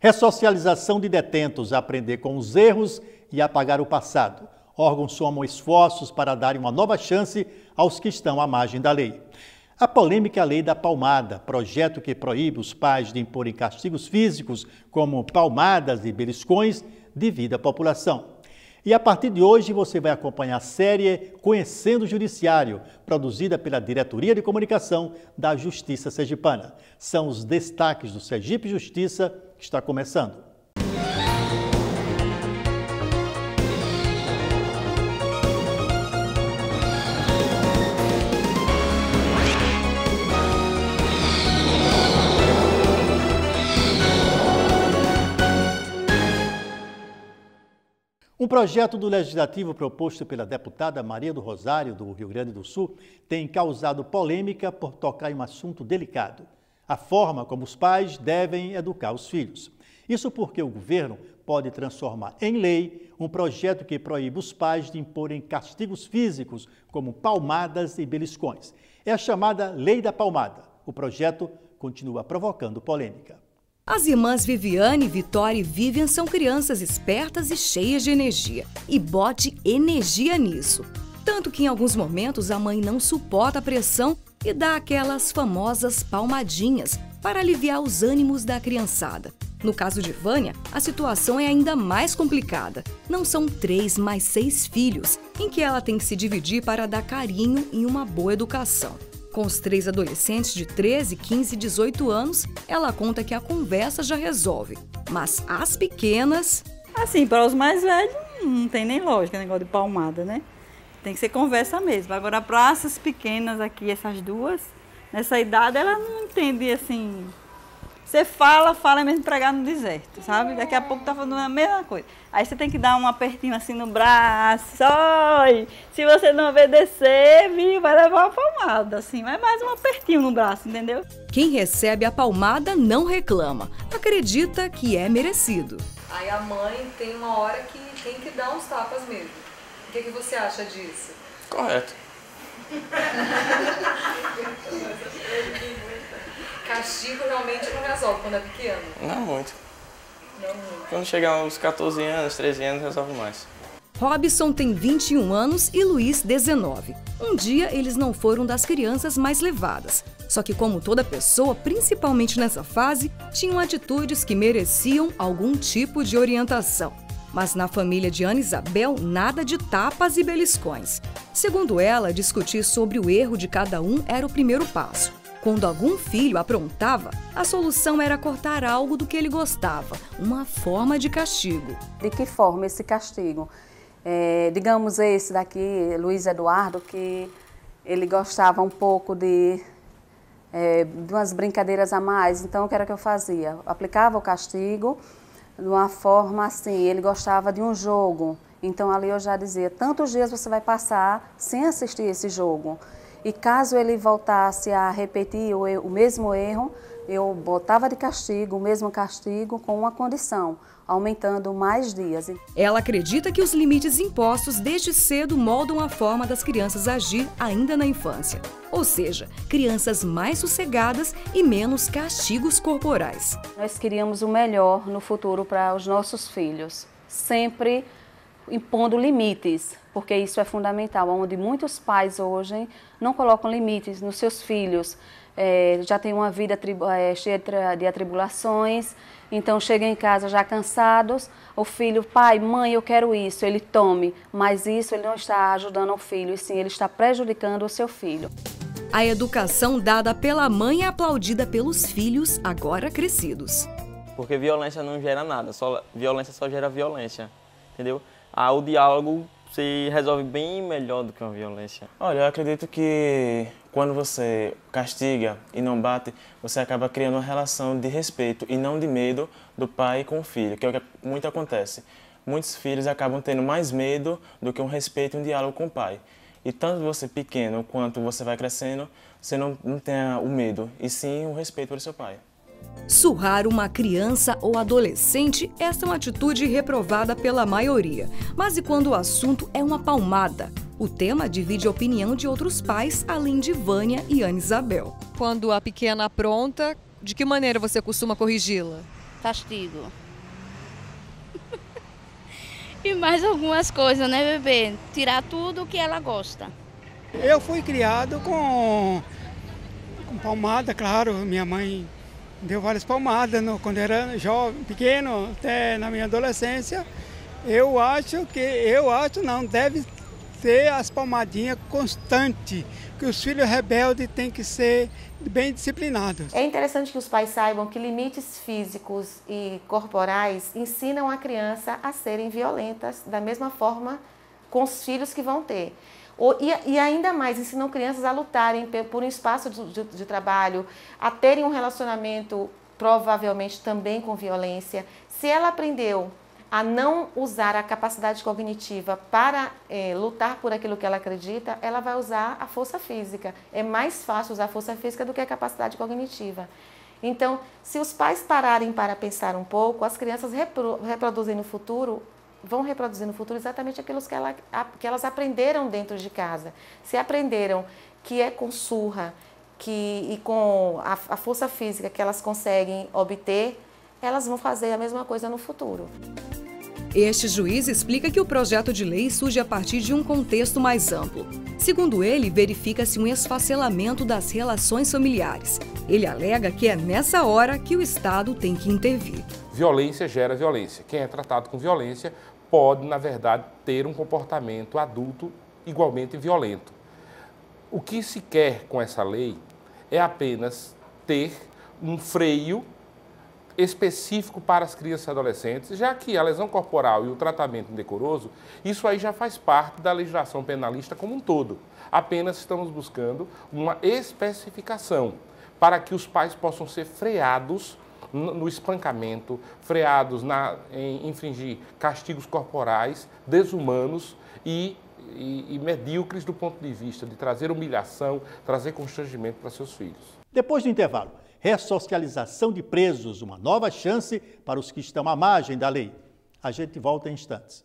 Ressocialização de detentos, aprender com os erros e apagar o passado. Órgãos somam esforços para darem uma nova chance aos que estão à margem da lei. A polêmica Lei da Palmada, projeto que proíbe os pais de imporem castigos físicos, como palmadas e beliscões, devido à população. E a partir de hoje você vai acompanhar a série Conhecendo o Judiciário, produzida pela Diretoria de Comunicação da Justiça Sergipana. São os destaques do Sergipe Justiça que está começando. Um projeto do Legislativo proposto pela deputada Maria do Rosário, do Rio Grande do Sul, tem causado polêmica por tocar em um assunto delicado: a forma como os pais devem educar os filhos. Isso porque o governo pode transformar em lei um projeto que proíbe os pais de imporem castigos físicos, como palmadas e beliscões. É a chamada Lei da Palmada. O projeto continua provocando polêmica. As irmãs Viviane, Vitória e Vivian são crianças espertas e cheias de energia. E bote energia nisso. Tanto que em alguns momentos a mãe não suporta a pressão e dá aquelas famosas palmadinhas para aliviar os ânimos da criançada. No caso de Vânia, a situação é ainda mais complicada. Não são 3, mas 6 filhos, em que ela tem que se dividir para dar carinho e uma boa educação. Com os 3 adolescentes de 13, 15 e 18 anos, ela conta que a conversa já resolve. Mas as pequenas... Assim, para os mais velhos, não tem nem lógica, negócio de palmada, né? Tem que ser conversa mesmo. Agora, para essas pequenas aqui, essas duas, nessa idade, elas não entendem assim... Você fala mesmo pregar no deserto, sabe? Daqui a pouco tá falando a mesma coisa. Aí você tem que dar um apertinho assim no braço. Oi, se você não obedecer, viu, vai levar uma palmada, assim. Vai mais um apertinho no braço, entendeu? Quem recebe a palmada não reclama. Acredita que é merecido. Aí a mãe tem uma hora que tem que dar uns tapas mesmo. O que você acha disso? Correto. Castigo realmente não resolve quando é pequeno? Não muito. Não muito. Quando chegar aos 14 anos, 13 anos, resolve mais. Robson tem 21 anos e Luiz 19. Um dia eles não foram das crianças mais levadas. Só que como toda pessoa, principalmente nessa fase, tinham atitudes que mereciam algum tipo de orientação. Mas na família de Ana Isabel, nada de tapas e beliscões. Segundo ela, discutir sobre o erro de cada um era o primeiro passo. Quando algum filho aprontava, a solução era cortar algo do que ele gostava, uma forma de castigo. De que forma esse castigo? Digamos esse daqui, Luiz Eduardo, que ele gostava um pouco de umas brincadeiras a mais, então o que era que eu fazia? Aplicava o castigo de uma forma assim, ele gostava de um jogo, então ali eu já dizia, tantos dias você vai passar sem assistir esse jogo. E caso ele voltasse a repetir o mesmo erro, eu botava de castigo, o mesmo castigo com uma condição, aumentando mais dias. Ela acredita que os limites impostos desde cedo moldam a forma das crianças agir ainda na infância. Ou seja, crianças mais sossegadas e menos castigos corporais. Nós queríamos o melhor no futuro para os nossos filhos, sempre impondo limites, porque isso é fundamental, onde muitos pais hoje não colocam limites nos seus filhos, já tem uma vida cheia de atribulações, então chegam em casa já cansados, o filho, pai, mãe, eu quero isso, ele tome, mas isso ele não está ajudando o filho, e sim, ele está prejudicando o seu filho. A educação dada pela mãe é aplaudida pelos filhos agora crescidos. Porque violência não gera nada, violência só gera violência, entendeu? O diálogo se resolve bem melhor do que uma violência. Olha, eu acredito que quando você castiga e não bate, você acaba criando uma relação de respeito e não de medo do pai com o filho, que é o que muito acontece. Muitos filhos acabam tendo mais medo do que um respeito e um diálogo com o pai. E tanto você pequeno quanto você vai crescendo, você não tem o medo, e sim o respeito pelo seu pai. Surrar uma criança ou adolescente, essa é uma atitude reprovada pela maioria. Mas e quando o assunto é uma palmada? O tema divide a opinião de outros pais, além de Vânia e Ana Isabel. Quando a pequena apronta, de que maneira você costuma corrigi-la? castigo. E mais algumas coisas, né, bebê? Tirar tudo o que ela gosta. Eu fui criado com palmada, claro. Minha mãe deu várias palmadas quando era jovem, pequeno, até na minha adolescência. Eu acho não, deve ter as palmadinhas constantes, que os filhos rebeldes têm que ser bem disciplinados. É interessante que os pais saibam que limites físicos e corporais ensinam a criança a serem violentas da mesma forma com os filhos que vão ter. E ainda mais, ensinam crianças a lutarem por um espaço de trabalho, a terem um relacionamento provavelmente também com violência. Se ela aprendeu a não usar a capacidade cognitiva para lutar por aquilo que ela acredita, ela vai usar a força física. É mais fácil usar a força física do que a capacidade cognitiva. Então, se os pais pararem para pensar um pouco, as crianças vão reproduzir no futuro exatamente aquilo que elas aprenderam dentro de casa. Se aprenderam que é com surra e com a força física que elas conseguem obter, elas vão fazer a mesma coisa no futuro. Este juiz explica que o projeto de lei surge a partir de um contexto mais amplo. Segundo ele, verifica-se um esfacelamento das relações familiares. Ele alega que é nessa hora que o Estado tem que intervir. Violência gera violência. Quem é tratado com violência pode, na verdade, ter um comportamento adulto igualmente violento. O que se quer com essa lei é apenas ter um freio específico para as crianças e adolescentes, já que a lesão corporal e o tratamento indecoroso, isso aí já faz parte da legislação penalista como um todo. Apenas estamos buscando uma especificação para que os pais possam ser freados no espancamento, freados em infringir castigos corporais desumanos e medíocres do ponto de vista de trazer humilhação, trazer constrangimento para seus filhos. Depois do intervalo, ressocialização de presos, uma nova chance para os que estão à margem da lei. A gente volta em instantes.